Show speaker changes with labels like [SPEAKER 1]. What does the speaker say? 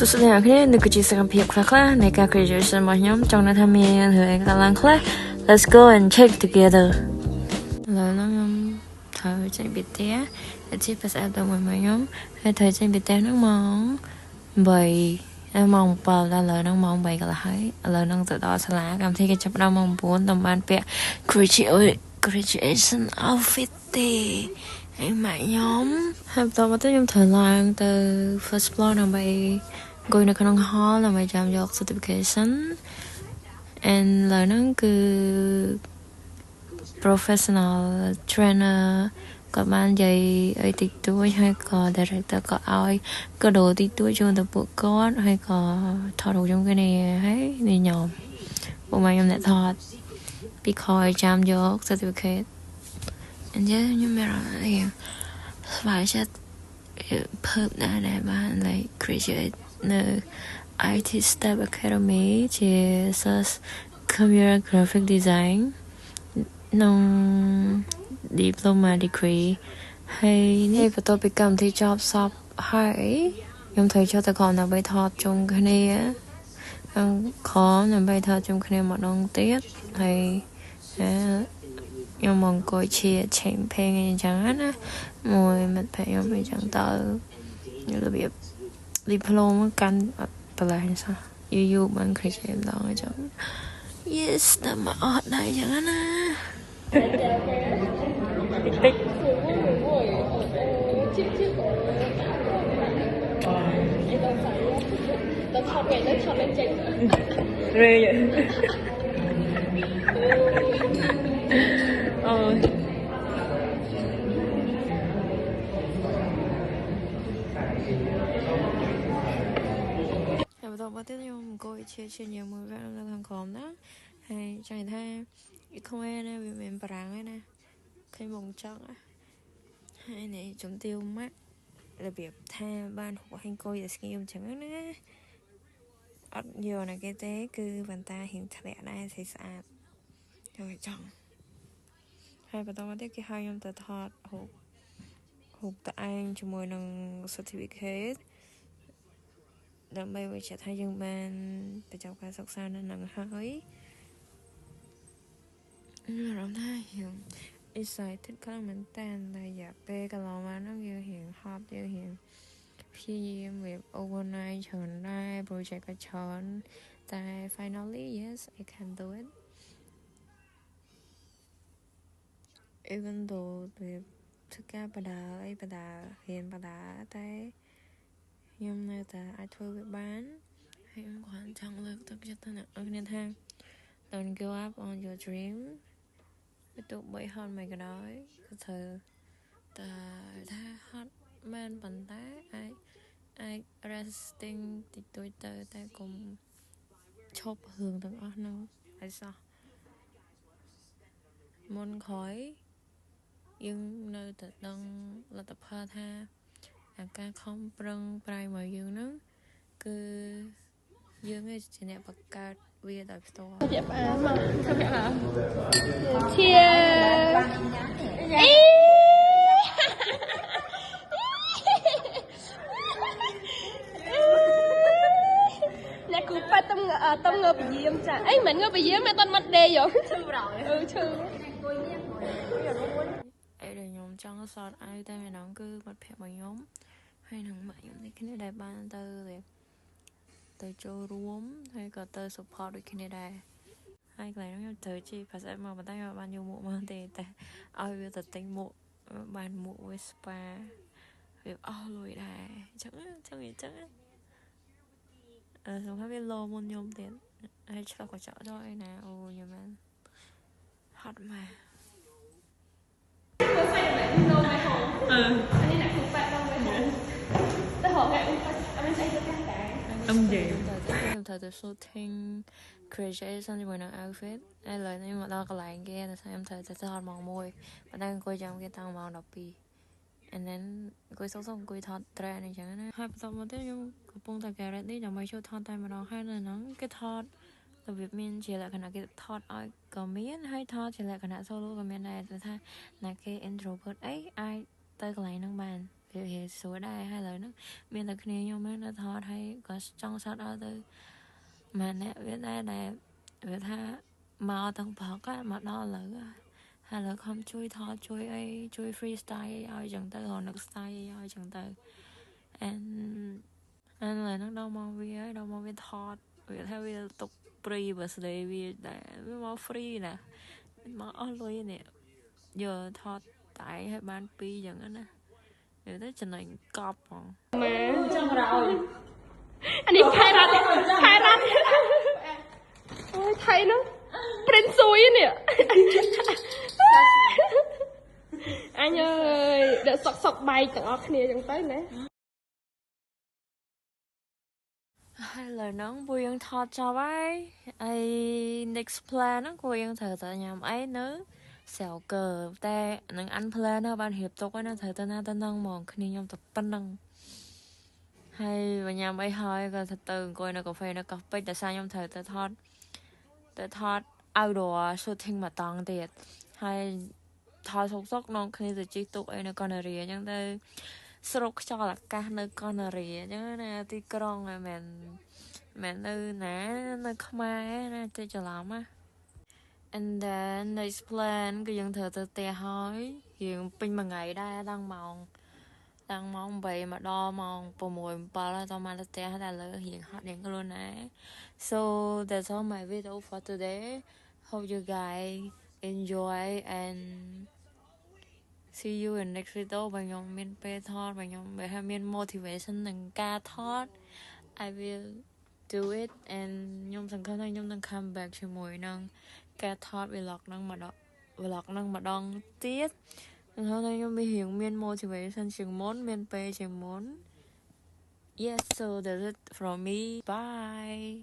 [SPEAKER 1] សួស្តីអ្នកគ្នានេះគឺជាសកម្មភាពខ្លះៗនៃការ creation របស់ខ្ញុំចង់ថាមានរឿងកន្លងខ្លះ Let's go and check together ឥឡូវហ្នឹងខ្ញុំត្រូវចេញពីផ្ទះជាភាសាទៅមួយខ្ញុំហើយត្រូវចេញពីផ្ទះហ្នឹងម៉ោង8ម៉ោង7ដល់ឥឡូវហ្នឹងម៉ោង8កន្លះហើយឥឡូវហ្នឹងទៅដល់សាលាកម្មវិធីគេចាប់ដល់ម៉ោង9តាមបានពាក់ graduation outfit ទេហើយម៉ាក់ខ្ញុំហើយបន្តមកទៅខ្ញុំត្រូវឡើងទៅ first floor ដើម្បីអង្គុយនៅក្នុង hall ដើម្បីចាំយក certification and ឥឡូវហ្នឹងគឺ professional trainer ក៏បាននិយាយអីតិចតួចហើយក៏ director ក៏ឲ្យក៏ដូរតិចតួចជូនទៅពួកគាត់ហើយក៏ថតរូបជុំគ្នាហើយនេះខ្ញុំពួកម៉ែខ្ញុំអ្នកថតពីខឲ្យចាំយក certificate and ខ្ញុំមានអារម្មណ៍ថាស្វាយចិត្តភើបណាស់ដែលបាន like graduate នៅ IT Step Academy ជា computer graphic design ក្នុង diploma degree ហើយនេះបន្ទាប់ពីកម្មវិធីចប់សពហើយខ្ញុំត្រូវចុះទៅក្រុមដើម្បីថតជុំគ្នាក្រុមដើម្បីថតជុំគ្នាម្ដងទៀតហើយខ្ញុំមកអង្គុយជាឆេងផេងអីចឹងណាមួយមិត្តភក្តិខ្ញុំអីចឹងទៅរបៀប diploma កាន់បន្លែសោះយូរបាន create ម្ដងអញ្ចឹង yes តែមកអត់ដែរចឹងណាតិចទៅថតពេលចេញរេអូបន្តមកទៀតខ្ញុំអង្គុយជាញ៉ាំមួយវានៅខាងក្រោមណាហើយចង់ថាខ្មែរណាវាមានបារាំងឯណាឃើញមកចង់ហើយនេះជំទាវម៉ាក់របៀបថាបានហួសអង្គុយតែស្ងៀមអញ្ចឹងណាអត់យកណាគេទេគឺវ៉ាន់តាហ៊ានធ្លាក់ដែរស្អាតចូលចង់ហើយបន្តមកទៀតគេហៅខ្ញុំទៅថតរូបតឯងជាមួយនឹង certificate ដើម្បីបញ្ជាក់ថាយើងបានបញ្ចប់ការសិក្សានៅនឹងហើយមានអារម្មណ៍ថាយើង excited ខ្លាំងមែនតើតែរយៈពេលកន្លងមកហ្នឹងយើងរៀងហត់យើងរៀងព្យាយាមវា overnight ច្រើនដែរ project ក៏ច្រើនតែ finally yes I can do it even though វាធ្វើការបដារៀនបដាតែខ្ញុំនៅតែអាចធ្វើវាបានហើយខ្ញុំគ្រាន់ចង់លើកទឹកចិត្តដល់អ្នកនរថា don't give up on your dream វាទោះបីហត់មិនក៏ដោយក៏ត្រូវតែថាហត់មែនប៉ុន្តែអាច resting តិចតួចទៅតែកុំឈប់រឿងទាំងអស់នោះហើយសោះមុនក្រោយយើងនៅតែដឹងលទ្ធផលថាអាការខំប្រឹងប្រែងរបស់យើងហ្នឹងគឺយើងឯងជាអ្នកបង្កើតវាដោយផ្ទាល់ជាផ្អាមកជាអ្នកគូប៉ាតំងើបយាមចាអីមិនងើបយាមមិនអត់មកដេយោឈឺប្រោឈឺអីដែលខ្ញុំចង់សតឲ្យតែម្ដងគឺមិត្តភក្តិរបស់ខ្ញុំហើយនឹងម៉ាក់ខ្ញុំនេះគ្នាដែលបានទៅចូលរួមហើយក៏ទៅ support ដូចគ្នាដែរហើយកន្លែងខ្ញុំត្រូវជីភាសាមកប៉ុន្តែខ្ញុំបានយកមួកមកទេតែឲ្យវាទៅទិញមួកបានមួក Vespa វាអស់លុយដែរអញ្ចឹងសំខាន់វាលោមុនខ្ញុំទៀតហើយឆ្លោះកញ្ចក់ដល់ឯណាអូខ្ញុំបានហត់មកនេះអ្នកគូប៉ែដល់វិញទៅហៅគេអត់មានស្អីទៅកាស់ដែរខ្ញុំត្រូវទៅ shooting creation ជាមួយនឹង outfit ឥឡូវនេះមកដល់កន្លែងគេតែខ្ញុំត្រូវទៅថតម៉ោង1ប៉ុន្តែអង្គុយចាំគេតាំងម៉ោង12 and then អង្គុយអង្គុយថត trend អញ្ចឹងណាហើយបន្តមកទៀតខ្ញុំកំពុងតែ get ready ដើម្បីចូលថតតែម្ដងហើយនៅហ្នឹងគេថតរបៀបមានជាលក្ខណៈគេថតឲ្យក៏មានហើយថតជាលក្ខណៈ solo ក៏មានដែរតែថាណាគេ introvert អីអាចទៅកន្លែងហ្នឹងបាន hiện số đài hay lời nó miền là kia nhau mới nó thọ hay có trong sát ở từ mà nè Việt Nam này Việt Nam màu tầng phật á mà đo lỡ hay là không chui thọ chui freestyle ai chẳng tới hồ nước style ai chẳng tới anh là nó đâu mong vi ấy đâu mong vi thọ Việt Nam vi tục free bữa đây vi để vi mong free nè mong ở lui nè giờ thọ tại hay ban pi chẳng á nè để tới chân này cọp không
[SPEAKER 2] mà anh đi thay ra ôi thay nó prin suối nè anh ơi để sọc bay tận ở kia chẳng tới nè
[SPEAKER 1] hay là nó vui ăn thọt cho vậy ai next plan nó vui ăn thở tại nhà ấy nữa xẻo cờ ta nâng ăn plan nó ban hiệp tục ấy nó thở ta ta nâng mòn khi nhom tập pan nâng hay và nhà ấy hơi còn thật từ coi nó cà phê nó cà phê tại sao nhom thở ta thọt outdoor shooting mà tăng tiệt hay thọt sốc sốc nó khi từ chi tục ấy nó còn là gì nhưng ta sốc cho là cả nơi còn là gì nhưng nè thì con này mẹ nơi nè nơi không ai nè chơi chờ lắm á and then next plan cái dân thờ từ tè hói hiện pin mà ngày đây đang mong vậy mà đo mong bộ mùi bao là tao mà là tè hay là hiện hot đến luôn nè so that's all my video for today hope you guys enjoy and see you in next video bằng nhóm miền pe thought bằng nhóm về hai miền motivation nâng ca thought I will do it and nhóm thằng khăn thằng nhóm thằng come back cho mùi nâng ca thought vlog nâng mà đong tiết thằng khăn thằng nhóm bị hiện miền motivation chừng món miền pe chừng món yes so that's it from me bye